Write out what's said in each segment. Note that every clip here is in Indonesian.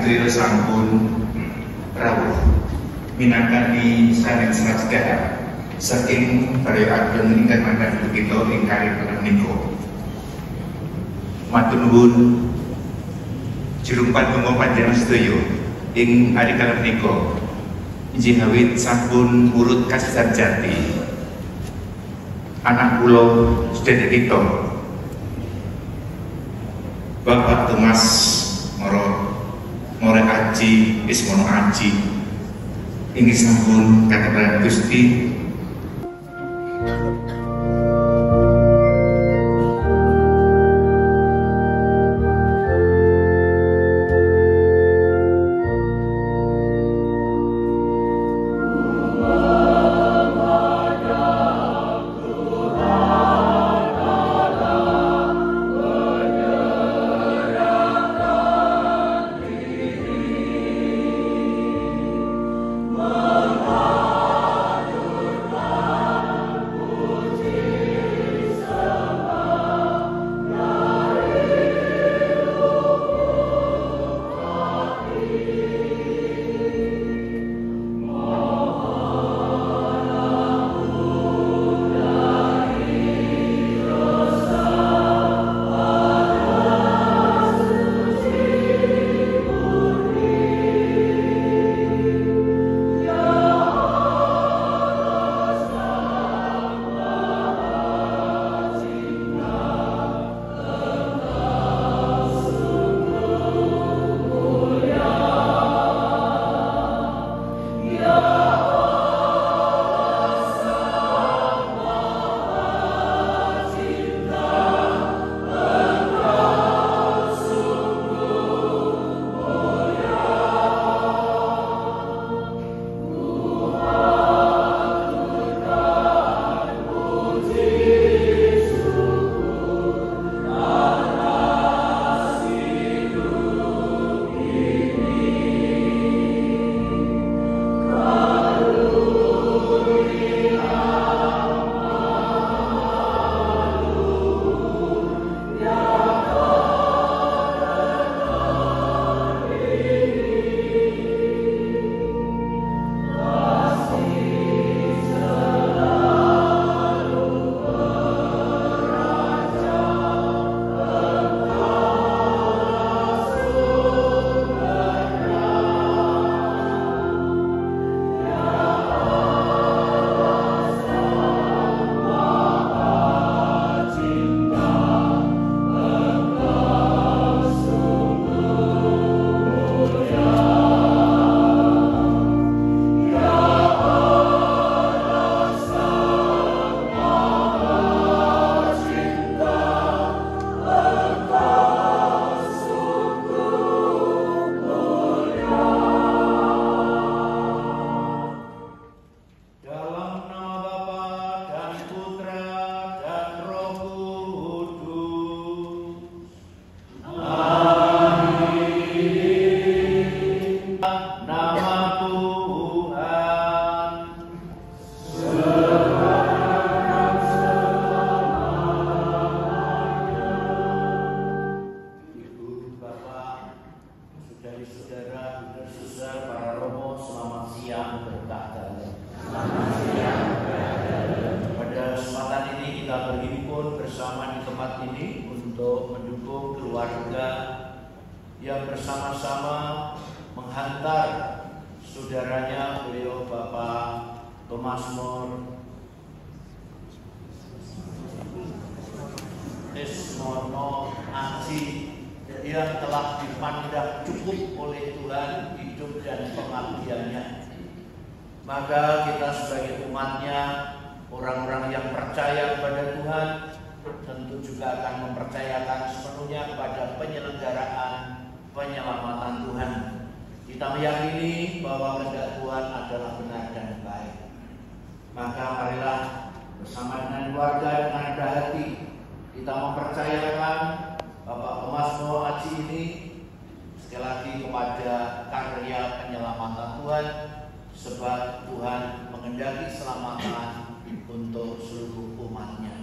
sedaya sampun rawuh minangkani saling sedaya saking para ageng ingkang mangkat kita ing kali menika. Matur nuwun jurumpat tunggu panjenengan sedaya ing ari kala menika injih awit sampun urut kasesat jati anak kula sedherek kita Bapak Thomas More Aji Ismono Aji inggih sampun kathah Gusti keluarga yang bersama-sama menghantar saudaranya beliau Bapak Tomasmor Desmono Aji yang telah dipandang cukup oleh Tuhan hidup dan pengabdiannya. Maka kita sebagai umatnya, orang-orang yang percaya kepada Tuhan, tentu juga akan mempercayakan sepenuhnya kepada penyelenggaraan penyelamatan Tuhan. Kita meyakini bahwa kehendak Tuhan adalah benar dan baik. Maka marilah bersama dengan keluarga dengan rendah hati kita mempercayakan Bapak Tomasmor Aji ini sekali lagi kepada karya penyelamatan Tuhan, sebab Tuhan menghendaki keselamatan untuk seluruh umatnya.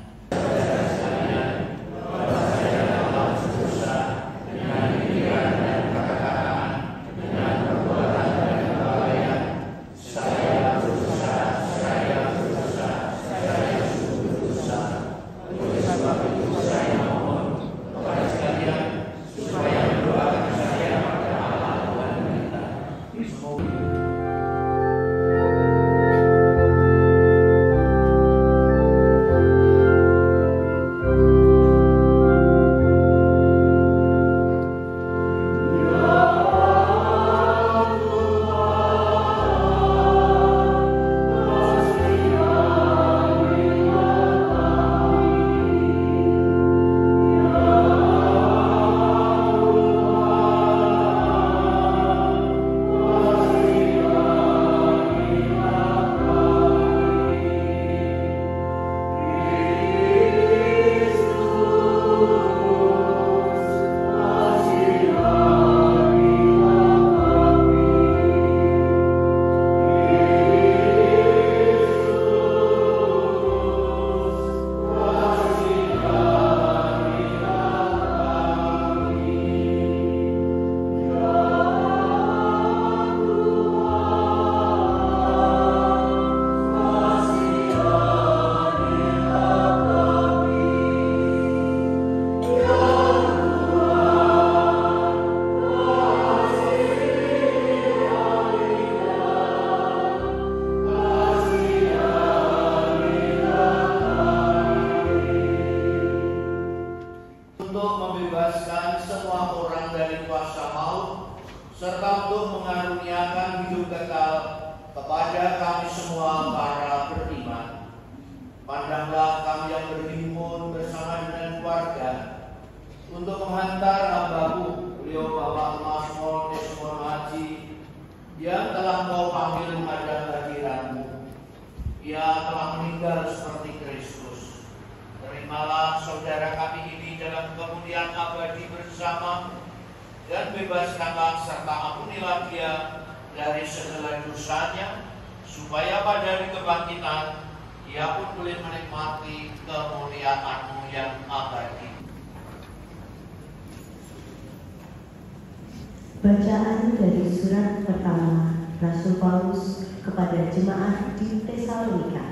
serta untuk mengaruniakan hidup kekal kepada kami semua para beriman. Pandanglah kami yang berhimpun bersama dengan keluarga untuk menghantar hambamu, beliau Bapak Tomasmor Desmono Aji, yang telah Kau panggil menghadap hadirat-Mu. Ia telah meninggal seperti Kristus. Terimalah saudara kami ini dalam kemuliaan abadi bersama, dan bebaskanlah serta ampunilah dia dari segala dosanya, supaya pada hari kebangkitan ia pun boleh menikmati kemuliaan-Mu yang abadi. Bacaan dari surat pertama Rasul Paulus kepada jemaat di Tesalonika.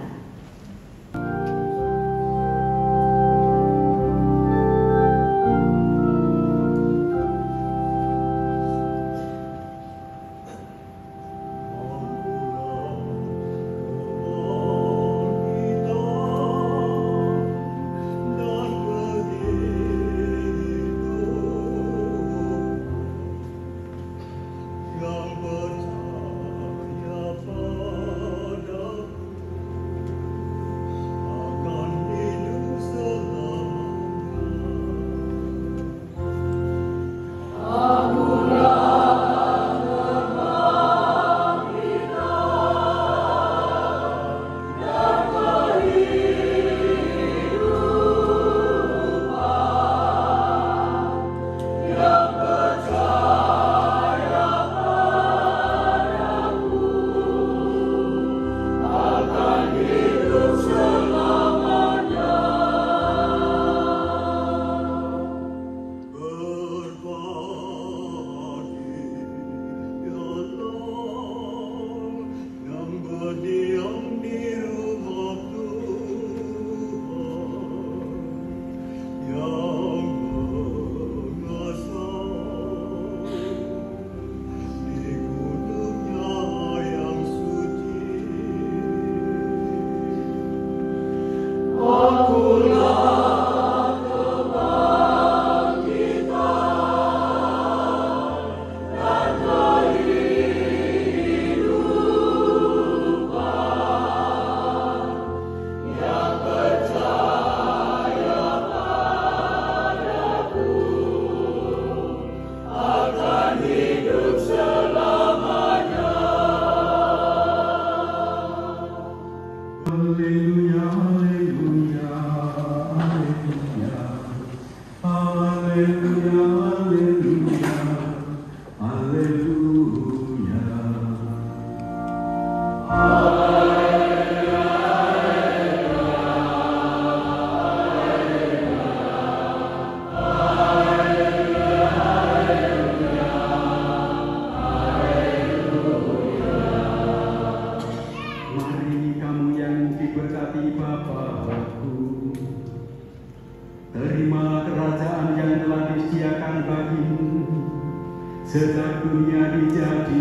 dunia dijadikan.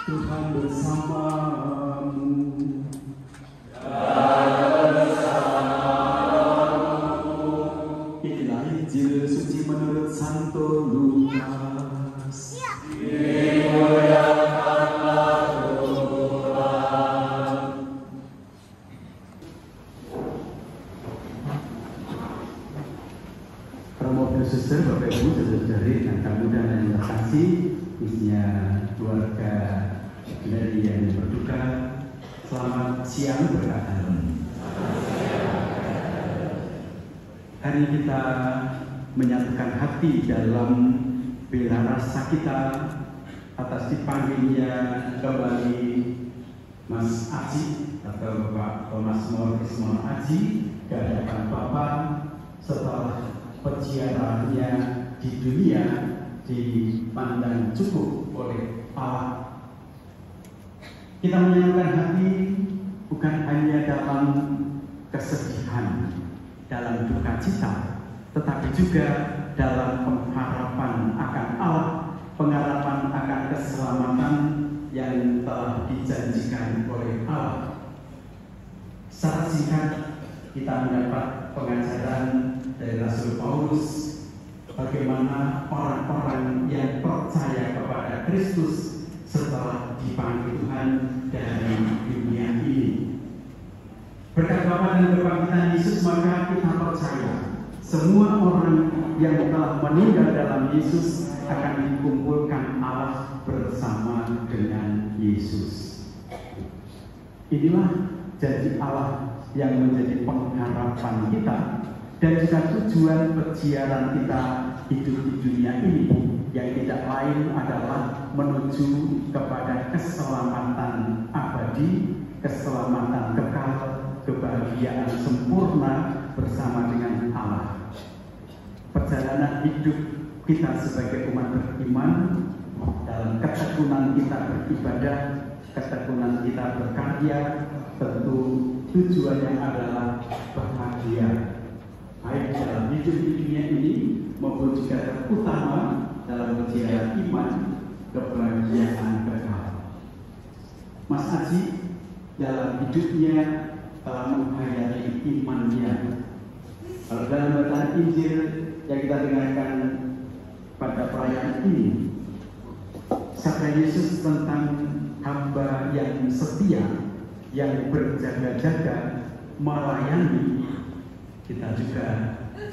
Tuhan bersamamu. Inilah Injil suci menurut Santo Lukas. Dimuliakanlah Tuhan. Para Suster, Bapak Ibu, saudara-saudari yang kami muda dan terkasih, khususnya keluarga dari yang berduka, selamat siang berkatan. Hari kita menyatukan hati dalam bela rasa kita atas dipanggilnya kembali Mas Aji atau Bapak Thomas Morris Aji ke hadapan Bapak setelah perziarahannya di dunia dipandang cukup oleh Allah. Kita menyatukan hati bukan hanya dalam kesedihan, dalam duka cita, tetapi juga dalam pengharapan akan Allah, pengharapan akan keselamatan yang telah dijanjikan oleh Allah. Secara singkat kita mendapat pengajaran dari Rasul Paulus bagaimana orang-orang yang percaya kepada Kristus setelah dipanggil Tuhan dari dunia ini. Berkat Bapa dan kebangkitan Yesus, maka kita percaya semua orang yang telah meninggal dalam Yesus akan dikumpulkan Allah bersama dengan Yesus. Inilah janji Allah yang menjadi pengharapan kita dan juga tujuan perjalanan kita hidup di dunia ini, yang tidak lain adalah menuju kepada keselamatan abadi, keselamatan kekal, kebahagiaan sempurna bersama dengan Allah. Perjalanan hidup kita sebagai umat beriman dalam ketekunan kita beribadah, ketekunan kita berkarya, tentu tujuannya adalah bahagia, baik dalam hidup di dunia ini maupun juga terutama dalam perjalanan iman kebahagiaan kekal. Mas Aji dalam hidupnya telah menghayati imannya. Kalau dalam bacaan Injil yang kita dengarkan pada perayaan ini, sabda Yesus tentang hamba yang setia, yang berjaga-jaga melayani. Kita juga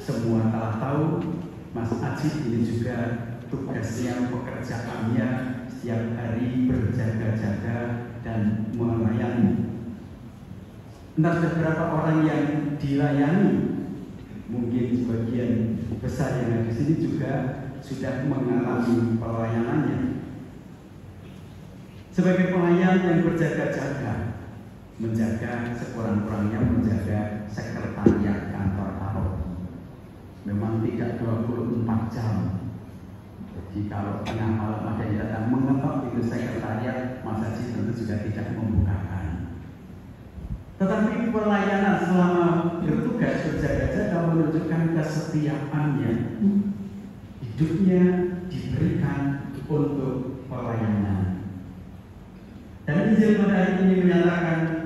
semua telah tahu Mas Aji ini juga tugasnya, pekerjaannya setiap hari berjaga-jaga dan melayani. Entah berapa orang yang dilayani, mungkin sebagian besar yang ada di sini juga sudah mengalami pelayanannya. Sebagai pelayan yang berjaga-jaga, menjaga sekurang-kurangnya menjaga sekretariat kantor paroki. Memang tidak 24 jam. Jadi kalau tengah malam ada yang datang mengetok itu sekretariat, Mas Haji tentu juga tidak membukakan. Tetapi pelayanan selama bertugas berjaga-jaga menunjukkan kesetiaannya. Hidupnya diberikan untuk pelayanan. Dan Injil pada hari ini menyatakan,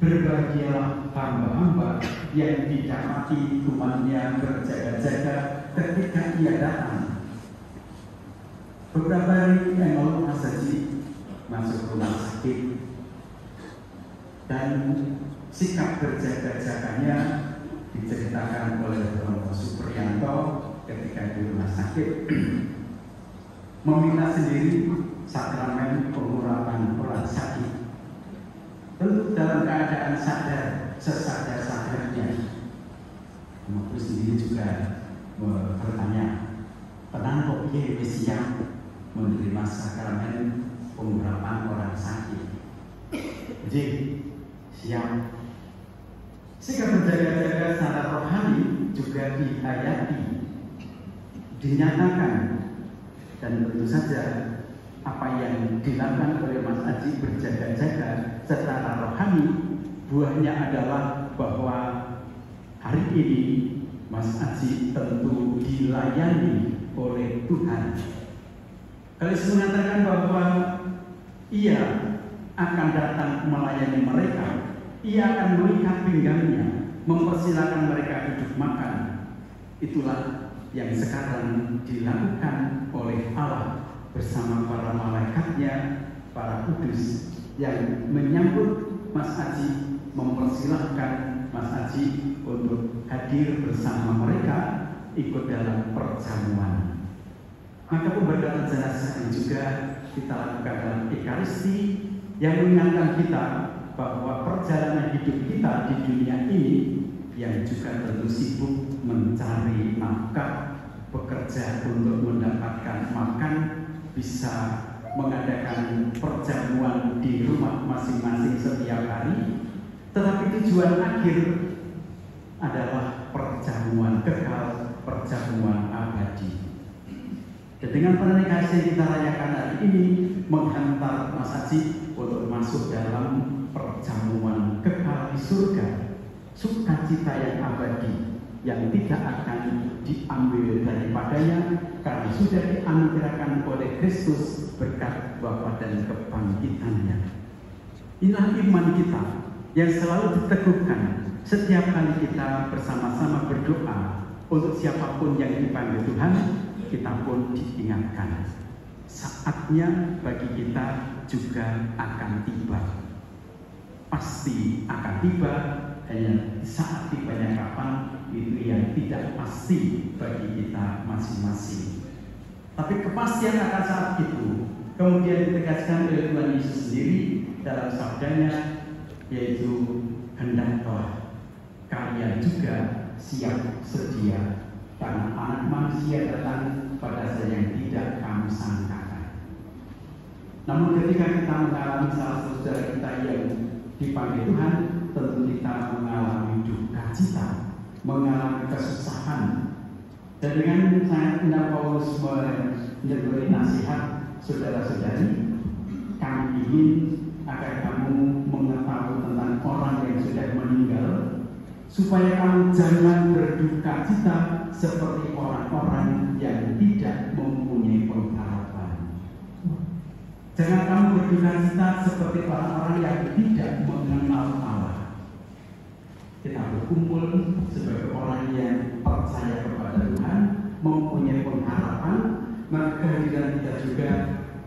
berbahagialah hamba-hamba yang didapati Tuhannya berjaga-jaga ketika ia datang. Beberapa hari yang lalu Mas Haji masuk rumah sakit dan sikap berjaga-jaganya diceritakan oleh Romo Supriyanto ketika di rumah sakit meminta sendiri sakramen pengurapan orang sakit, tentu dalam keadaan sadar, sesadar-sadarnya. Romo sendiri juga bertanya, tenang kok ya siap menerima sakramen pengurapan orang sakit? Jadi siap. Sikap berjaga-jaga secara rohani juga dihayati. dinyatakan. Dan tentu saja apa yang dilakukan oleh Mas Aji berjaga-jaga secara rohani, buahnya adalah bahwa hari ini Mas Aji tentu dilayani oleh Tuhan. Kalian mengatakan bahwa ia akan datang melayani mereka, ia akan mengikat pinggangnya, mempersilakan mereka duduk makan. Itulah yang sekarang dilakukan oleh Allah bersama para malaikatnya, para kudus yang menyambut Mas Aji, mempersilahkan Mas Aji untuk hadir bersama mereka ikut dalam perjamuan. Maka pemberdayaan jenazah ini juga kita lakukan dalam Ekaristi yang mengingatkan kita bahwa perjalanan hidup kita di dunia ini yang juga tentu sibuk mencari nafkah, bekerja untuk mendapatkan makan, bisa mengadakan perjamuan di rumah masing-masing setiap hari, tetapi tujuan akhir adalah perjamuan kekal, perjamuan abadi. Dan dengan pernikahan yang kita rayakan hari ini menghantar Mas Aji untuk masuk dalam perjamuan kekal di surga, sukacita yang abadi yang tidak akan diambil daripadanya karena sudah dianugerahkan oleh Kristus berkat Bapa dan kebangkitannya. Inilah iman kita yang selalu diteguhkan setiap kali kita bersama-sama berdoa untuk siapapun yang dipanggil Tuhan. Kita pun diingatkan saatnya bagi kita juga akan tiba, pasti akan tiba, hanya saat tibanya kapan itu yang tidak pasti bagi kita masing-masing. Tapi kepastian akan saat itu kemudian ditegaskan oleh Tuhan Yesus sendiri dalam sabdanya, yaitu hendaklah kalian juga siap sedia karena anak manusia datang pada saat yang tidak kamu sangkakan. Namun ketika kita mengalami salah satu saudara kita yang dipanggil Tuhan, tentu kita mengalami duka cita, mengalami kesusahan. Dan dengan sangat indah Paulus memberi nasihat, saudara-saudari, kami ingin agar kamu mengetahui tentang orang yang sudah meninggal, supaya kamu jangan berduka cita seperti orang-orang yang tidak mempunyai pengharapan. Jangan kamu berduka cita seperti orang-orang yang tidak mengenal Allah. Kita berkumpul sebagai orang yang percaya kepada Tuhan, mempunyai pengharapan, maka kehadiran kita juga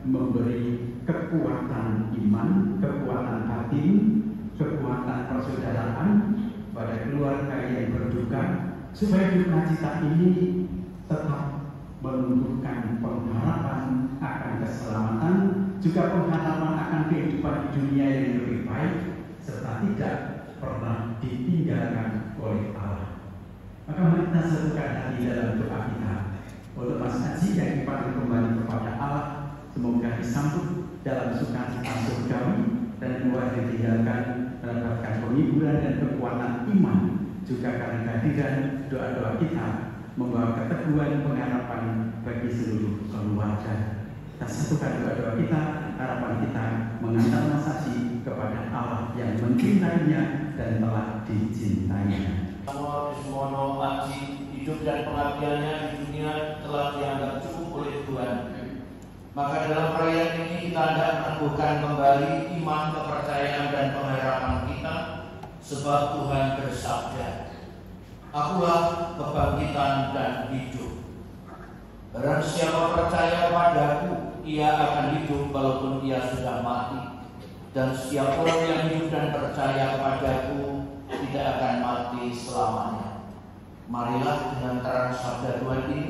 memberi kekuatan iman, kekuatan batin, kekuatan persaudaraan pada keluarga yang berduka, supaya duka cita ini tetap menunjukkan pengharapan akan keselamatan, juga pengharapan akan kehidupan di dunia yang lebih baik, serta tidak pernah ditinggalkan oleh Allah. Maka mari kita satukan hati dalam doa kita untuk Mas Aji yang dipanggil kembali kepada Allah, semoga disambut dalam sukacita surgawi dan keluarga ditinggalkan mendapatkan penghiburan dan kekuatan iman, juga karena kehadiran doa-doa kita membawa keteguhan pengharapan bagi seluruh keluarga. Kita satukan doa-doa kita, harapan kita mengantar Mas Aji kepada Allah yang mencintainya dan telah dicintainya. Semua Aji hidup dan pengabdiannya di dunia telah dianggap cukup oleh Tuhan. Maka dalam perayaan ini kita hendak meneguhkan kembali iman, kepercayaan dan pengharapan kita, sebab Tuhan bersabda, "Akulah kebangkitan dan hidup. Barang siapa percaya padaku, ia akan hidup walaupun ia sudah mati. Dan setiap orang yang hidup dan percaya padaku tidak akan mati selamanya." Marilah dengan terang sabda Tuhan ini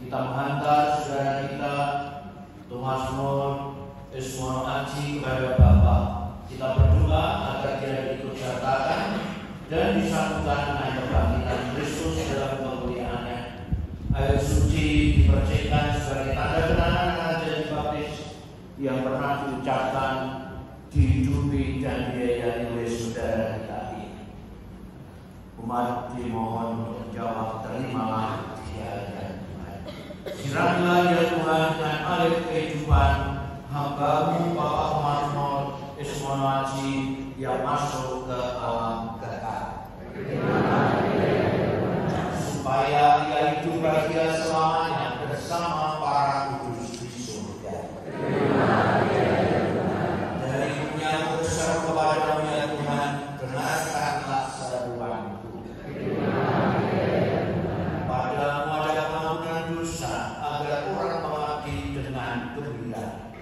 kita menghantar saudara kita Thomas Moore Esmono Aji kepada Bapa. Kita berdoa agar dia ikut sertakan dan disambutkan dengan kebangkitan Kristus dalam kemuliaannya. Air suci dipercikkan sebagai tanda kenangan ajaib baptis yang pernah diucapkan, dihidupi dan diayani oleh saudara kita ini. Umat dimohon untuk menjawab, terimalah dia dan Tuhan. Teranglah ya Tuhan dengan air kehidupan hamba-Mu Bapak Marmol Esmono Aji yang masuk ke alam kekal. Supaya ia hidup bahagia selamanya bersama para kudus di surga. Dari dunia berseru kepada-Mu ya Tuhan, dengarkanlah seruanku. Pada-Mu ada pengampunan dosa agar orang mengabdi dengan gembira.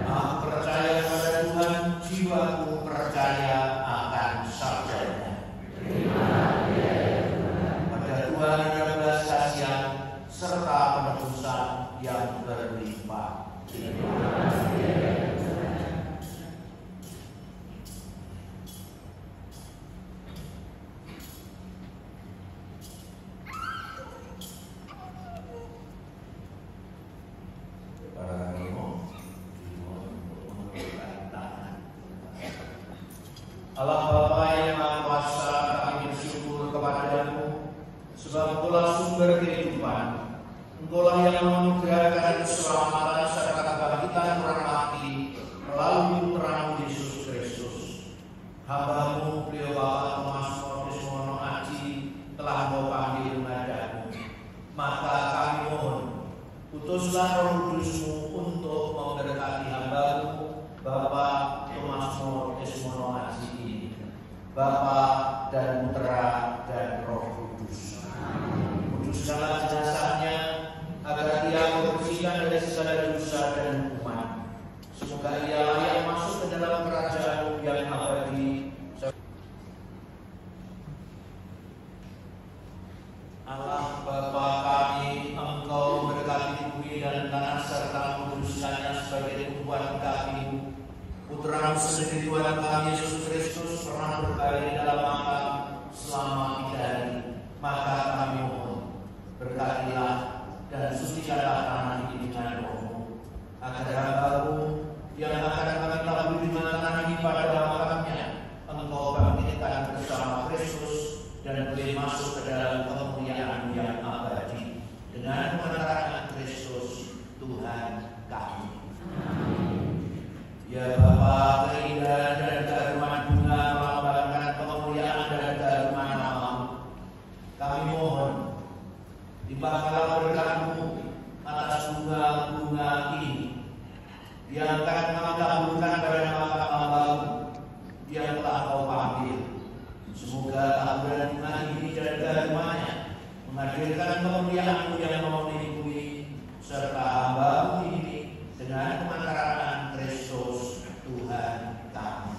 Aku percaya pada Tuhan, jiwaku percaya akan sabdanya. Pada Tuhan ada belas kasihan serta penebusan yang berlimpah. Allah Bapa yang Maha Kuasa, kami bersyukur kepada-Mu sebab Engkaulah sumber kehidupan. Engkaulah yang menganugerahkan keselamatan serta kebangkitan orang mati melalui putra-Mu Yesus Kristus. Hamba-Mu beliau Bapak Thomas Mono Aji telah Engkau panggil nadamu. Maka kami mohon, utuslah Roh Kudus-Mu untuk memberkati hamba-Mu Bapak Thomas Mono Aji ini, Bapa dan Putra dan Roh Kudus. Kuduskanlah jenazahnya agar ia bersihkan dari segala dosa dan hukuman. Semoga ia layak masuk ke dalam kerajaan yang abadi. Allah Bapa kami, Engkau memberkati bumi dan tanah serta menguduskannya sebagai tumpuan kaki-Mu. Putra-Mu sendiri Tuhan kami Yesus Kristus pernah berbaring dalam makam selama 3 hari. Maka kami mohon, berkatilah dan sucikanlah tanah ini dengan Roh-Mu, agar hamba-Mu yang akan kami tabur dengan tanah ini pada makamnya, Engkau bangkitkan bersama Kristus dan boleh masuk ke dalam kemuliaan yang abadi dengan kemenangan Kristus Tuhan kami. Ya Bapa, keindahan dan keagungan bunga melambangkan kemuliaan dan keagungan nama-Mu. Kami mohon, limpahkanlah berkat-Mu atas bunga-bunga ini yang akan kami taburkan pada makam hamba-Mu yang telah Kau panggil. Semoga taburan bunga ini dan keagungannya menghadirkan kemuliaan-Mu yang memenuhi bumi serta hamba-Mu ini dengan kemantaraan Kristus Tuhan kami.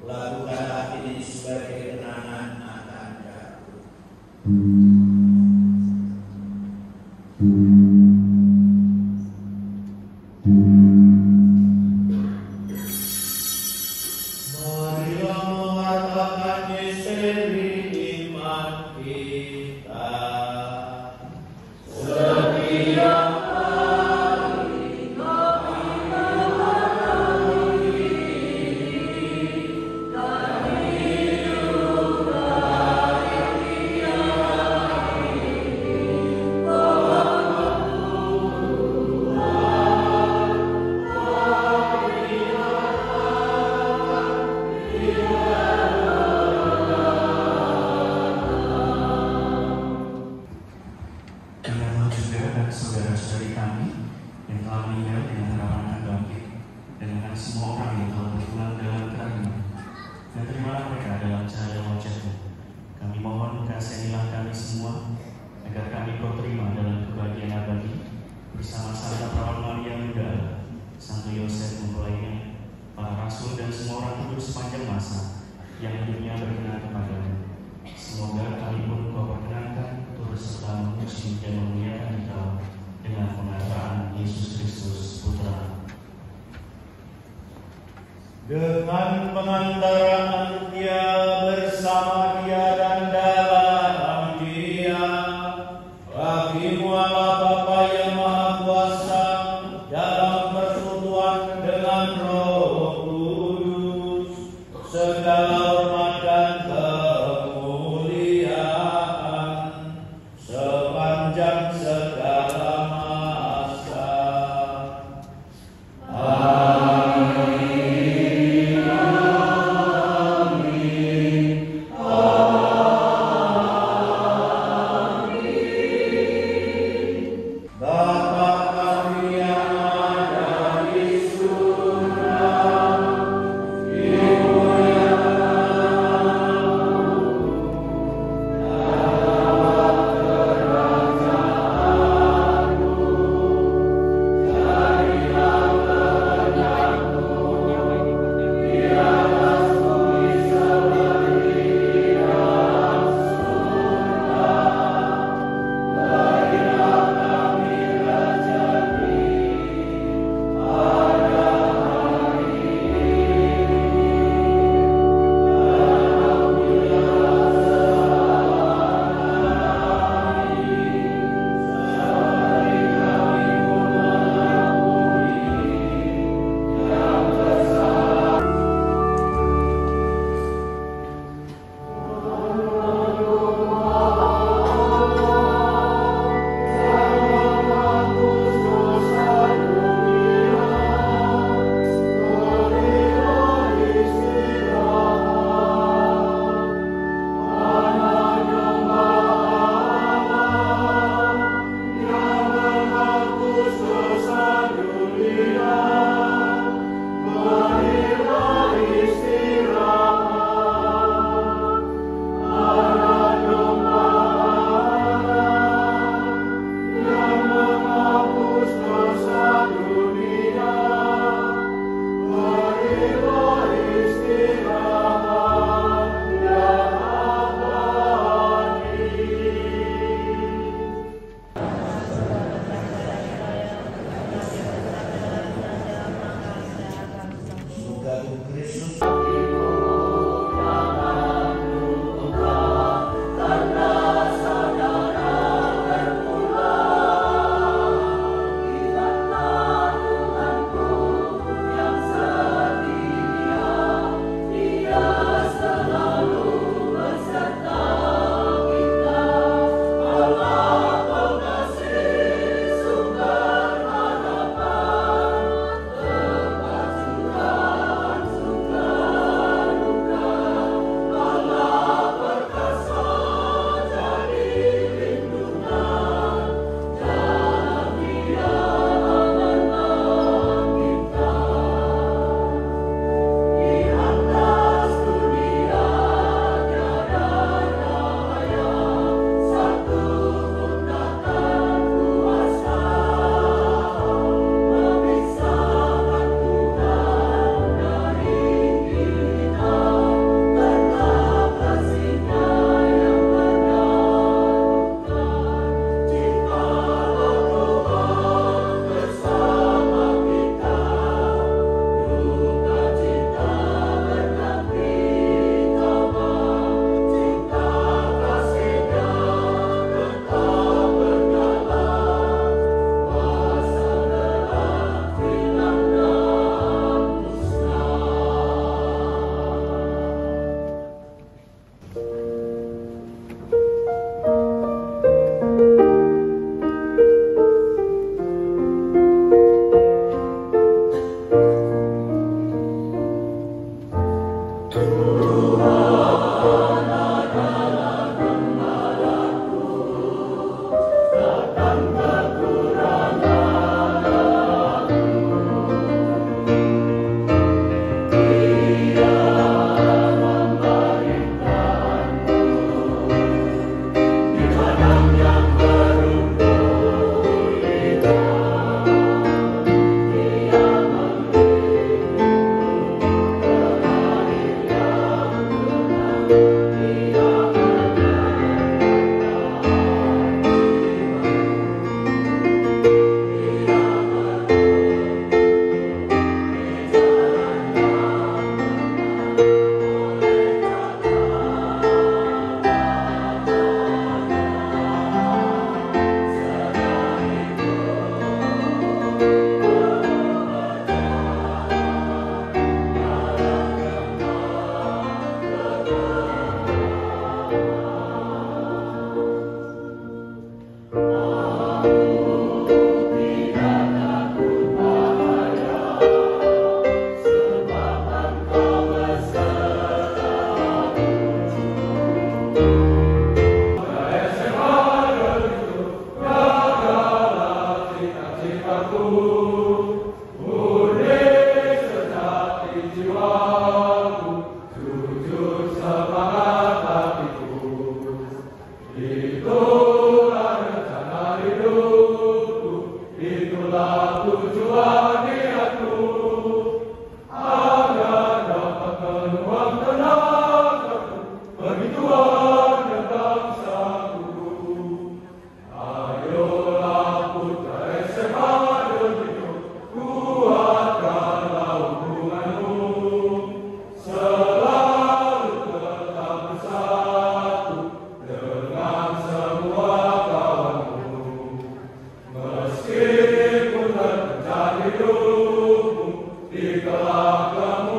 Lakukanlah ini sebagai kenangan semua orang yang telah berpulang dalam kerajaan, dan terimalah mereka dalam cahaya wajah-Mu. Kami mohon kasihanilah kami semua, agar kami Kau terima dalam kebahagiaan abadi, bersama Santa Perawan Maria Bunda, Santo Yosef mempelainya, para rasul dan semua orang kudus sepanjang masa yang hidupnya berkenan kepada-Mu. Semoga kami pun Kau perkenankan turut serta memuji dan memuliakan Engkau dengan pengaturaan Yesus Kristus Putra. Dengan pengantaraan Dia, bersama Dia dan dalam Dia, bagi-Mu Allah Bapa yang Maha Kuasa, dalam persekutuan dengan Roh Kudus, segala hormat dan kemuliaan sepanjang segala masa. padamu